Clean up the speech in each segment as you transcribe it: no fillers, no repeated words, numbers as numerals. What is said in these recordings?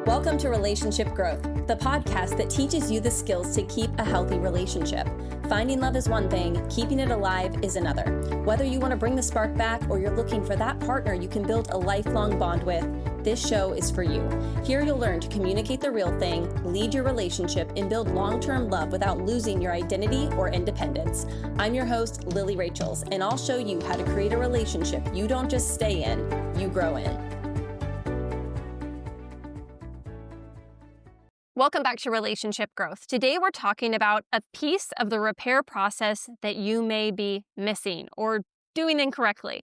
Welcome to Relationship Growth, the podcast that teaches you the skills to keep a healthy relationship. Finding love is one thing, keeping it alive is another. Whether you want to bring the spark back or you're looking for that partner you can build a lifelong bond with, this show is for you. Here you'll learn to communicate the real thing, lead your relationship, and build long-term love without losing your identity or independence. I'm your host, Lilly Rachels, and I'll show you how to create a relationship you don't just stay in, you grow in. Welcome back to Relationship Growth. Today we're talking about a piece of the repair process that you may be missing or doing incorrectly.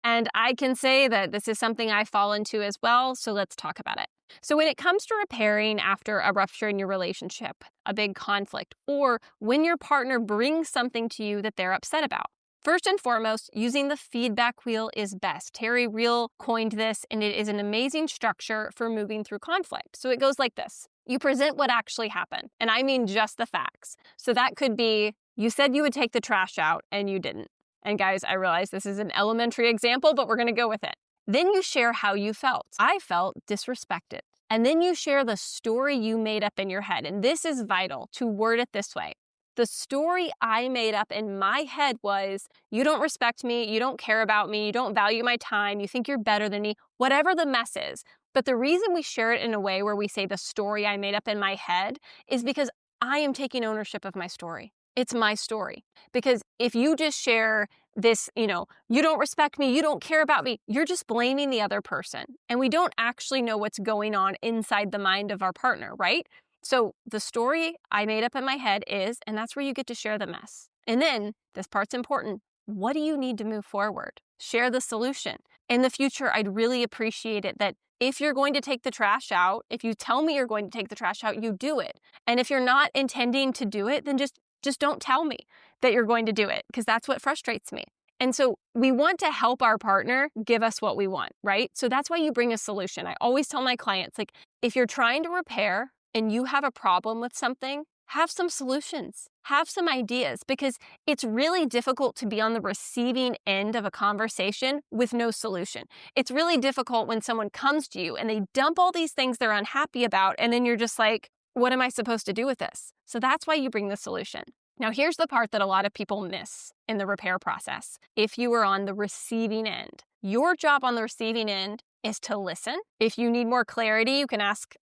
And I can say that this is something I fall into as well, so let's talk about it. So when it comes to repairing after a rupture in your relationship, a big conflict, or when your partner brings something to you that they're upset about, first and foremost, using the feedback wheel is best. Terry Real coined this, and it is an amazing structure for moving through conflict. So it goes like this. You present what actually happened, and I mean just the facts. So that could be, you said you would take the trash out, and you didn't. And guys, I realize this is an elementary example, but we're going to go with it. Then you share how you felt. I felt disrespected. And then you share the story you made up in your head. And this is vital to word it this way. The story I made up in my head was, you don't respect me, you don't care about me, you don't value my time, you think you're better than me, whatever the mess is. But the reason we share it in a way where we say the story I made up in my head is because I am taking ownership of my story. It's my story. Because if you just share this, you don't respect me, you don't care about me, you're just blaming the other person. And we don't actually know what's going on inside the mind of our partner, right? So the story I made up in my head is, and that's where you get to share the mess. And then, this part's important, what do you need to move forward? Share the solution. In the future, I'd really appreciate it that if you're going to take the trash out, if you tell me you're going to take the trash out, you do it. And if you're not intending to do it, then just don't tell me that you're going to do it, because that's what frustrates me. And so we want to help our partner give us what we want, right? So that's why you bring a solution. I always tell my clients, if you're trying to repair and you have a problem with something, have some solutions, have some ideas, because it's really difficult to be on the receiving end of a conversation with no solution. It's really difficult when someone comes to you and they dump all these things they're unhappy about, and then you're just like, what am I supposed to do with this? So that's why you bring the solution. Now, here's the part that a lot of people miss in the repair process. If you are on the receiving end, your job on the receiving end is to listen. If you need more clarity, you can ask,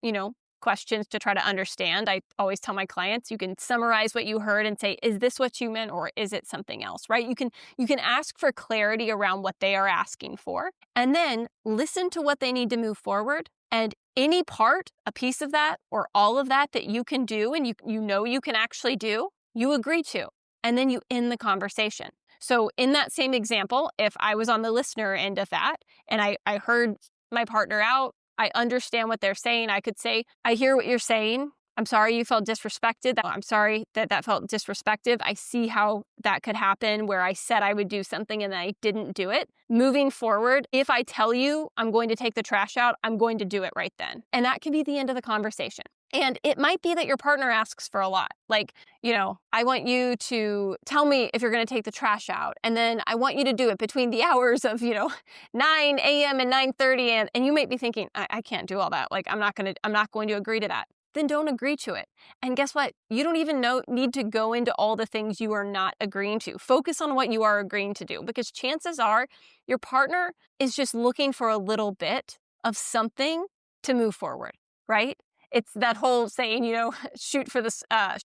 questions to try to understand. I always tell my clients, you can summarize what you heard and say, is this what you meant or is it something else, right? You can ask for clarity around what they are asking for, and then listen to what they need to move forward. And any part, a piece of that or all of that you can do and you can actually do, you agree to, and then you end the conversation. So in that same example, if I was on the listener end of that and I heard my partner out, I understand what they're saying. I could say, I hear what you're saying. I'm sorry you felt disrespected. I'm sorry that felt disrespectful. I see how that could happen where I said I would do something and I didn't do it. Moving forward, if I tell you I'm going to take the trash out, I'm going to do it right then. And that can be the end of the conversation. And it might be that your partner asks for a lot. I want you to tell me if you're going to take the trash out. And then I want you to do it between the hours of, 9 a.m. and 9:30. And you might be thinking, I can't do all that. I'm not going to agree to that. Then don't agree to it. And guess what? You don't even need to go into all the things you are not agreeing to. Focus on what you are agreeing to do, because chances are your partner is just looking for a little bit of something to move forward, right? It's that whole saying, shoot for the,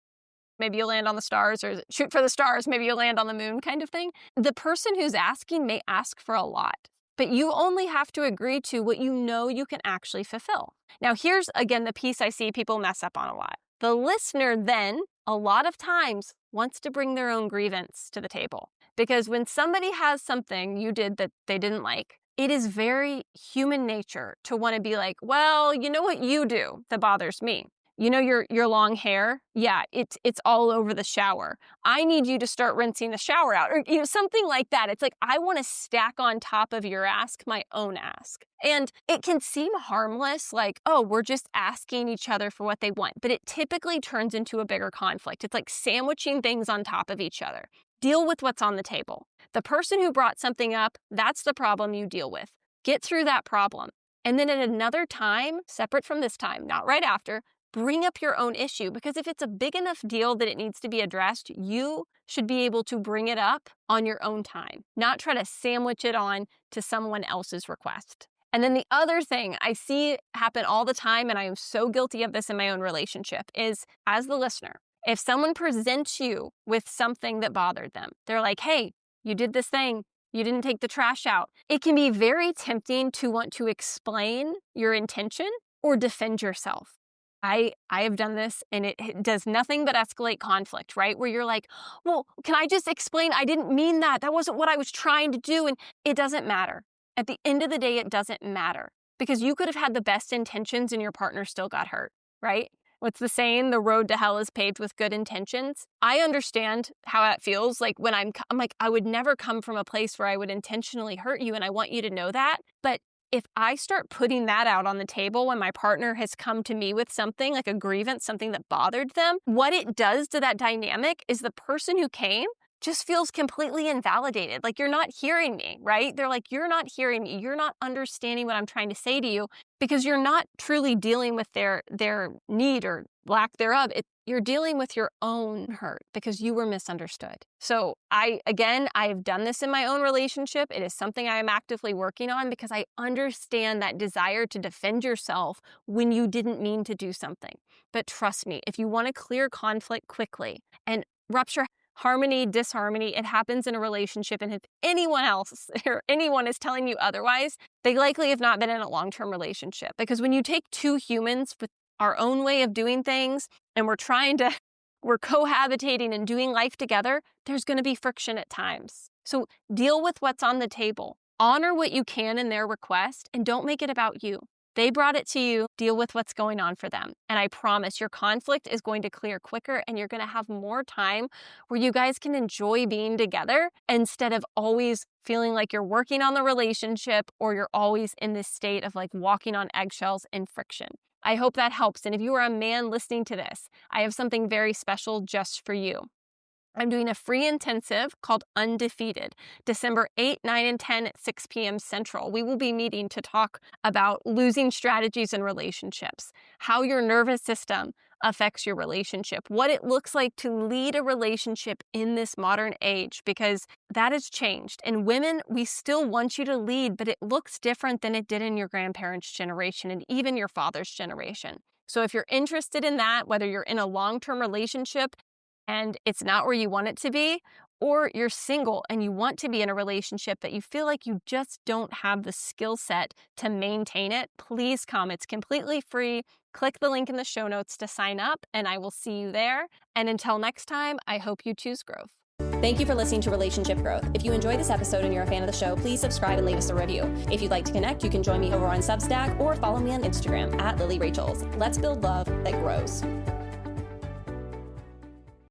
maybe you'll land on the stars, or shoot for the stars, maybe you'll land on the moon kind of thing. The person who's asking may ask for a lot, but you only have to agree to what you can actually fulfill. Now, here's, again, the piece I see people mess up on a lot. The listener then, a lot of times, wants to bring their own grievance to the table. Because when somebody has something you did that they didn't like, it is very human nature to want to be like, well, you know what you do that bothers me? Your long hair? Yeah, it's all over the shower. I need you to start rinsing the shower out, or something like that. It's like, I want to stack on top of your ask my own ask. And it can seem harmless, like, oh, we're just asking each other for what they want, but it typically turns into a bigger conflict. It's like sandwiching things on top of each other. Deal with what's on the table. The person who brought something up, that's the problem you deal with. Get through that problem. And then at another time, separate from this time, not right after, bring up your own issue, because if it's a big enough deal that it needs to be addressed, you should be able to bring it up on your own time, not try to sandwich it on to someone else's request. And then the other thing I see happen all the time, and I am so guilty of this in my own relationship, is as the listener, if someone presents you with something that bothered them, they're like, hey, you did this thing, you didn't take the trash out. It can be very tempting to want to explain your intention or defend yourself. I have done this, and it does nothing but escalate conflict, right? Where you're like, well, can I just explain? I didn't mean that. That wasn't what I was trying to do. And it doesn't matter. At the end of the day, it doesn't matter, because you could have had the best intentions and your partner still got hurt, right? What's the saying? The road to hell is paved with good intentions. I understand how that feels. Like when I'm like, I would never come from a place where I would intentionally hurt you, and I want you to know that. But if I start putting that out on the table when my partner has come to me with something like a grievance, something that bothered them, what it does to that dynamic is the person who came just feels completely invalidated. Like, you're not hearing me, right? They're like, you're not hearing me. You're not understanding what I'm trying to say to you, because you're not truly dealing with their need or lack thereof. You're dealing with your own hurt because you were misunderstood. So I have done this in my own relationship. It is something I am actively working on, because I understand that desire to defend yourself when you didn't mean to do something. But trust me, if you want to clear conflict quickly and rupture harmony, disharmony, it happens in a relationship. And if anyone else or anyone is telling you otherwise, they likely have not been in a long-term relationship. Because when you take two humans with our own way of doing things, and we're cohabitating and doing life together, there's going to be friction at times. So deal with what's on the table. Honor what you can in their request, and don't make it about you. They brought it to you. Deal with what's going on for them. And I promise your conflict is going to clear quicker, and you're going to have more time where you guys can enjoy being together instead of always feeling like you're working on the relationship, or you're always in this state of like walking on eggshells and friction. I hope that helps. And if you are a man listening to this, I have something very special just for you. I'm doing a free intensive called Undefeated, December 8, 9, and 10 at 6 p.m. Central. We will be meeting to talk about losing strategies in relationships, how your nervous system affects your relationship, what it looks like to lead a relationship in this modern age, because that has changed. And women, we still want you to lead, but it looks different than it did in your grandparents' generation and even your father's generation. So if you're interested in that, whether you're in a long-term relationship and it's not where you want it to be, or you're single and you want to be in a relationship but you feel like you just don't have the skill set to maintain it, please come. It's completely free. Click the link in the show notes to sign up, and I will see you there. And until next time, I hope you choose growth. Thank you for listening to Relationship Growth. If you enjoyed this episode and you're a fan of the show, please subscribe and leave us a review. If you'd like to connect, you can join me over on Substack or follow me on Instagram @LillyRachels. Let's build love that grows.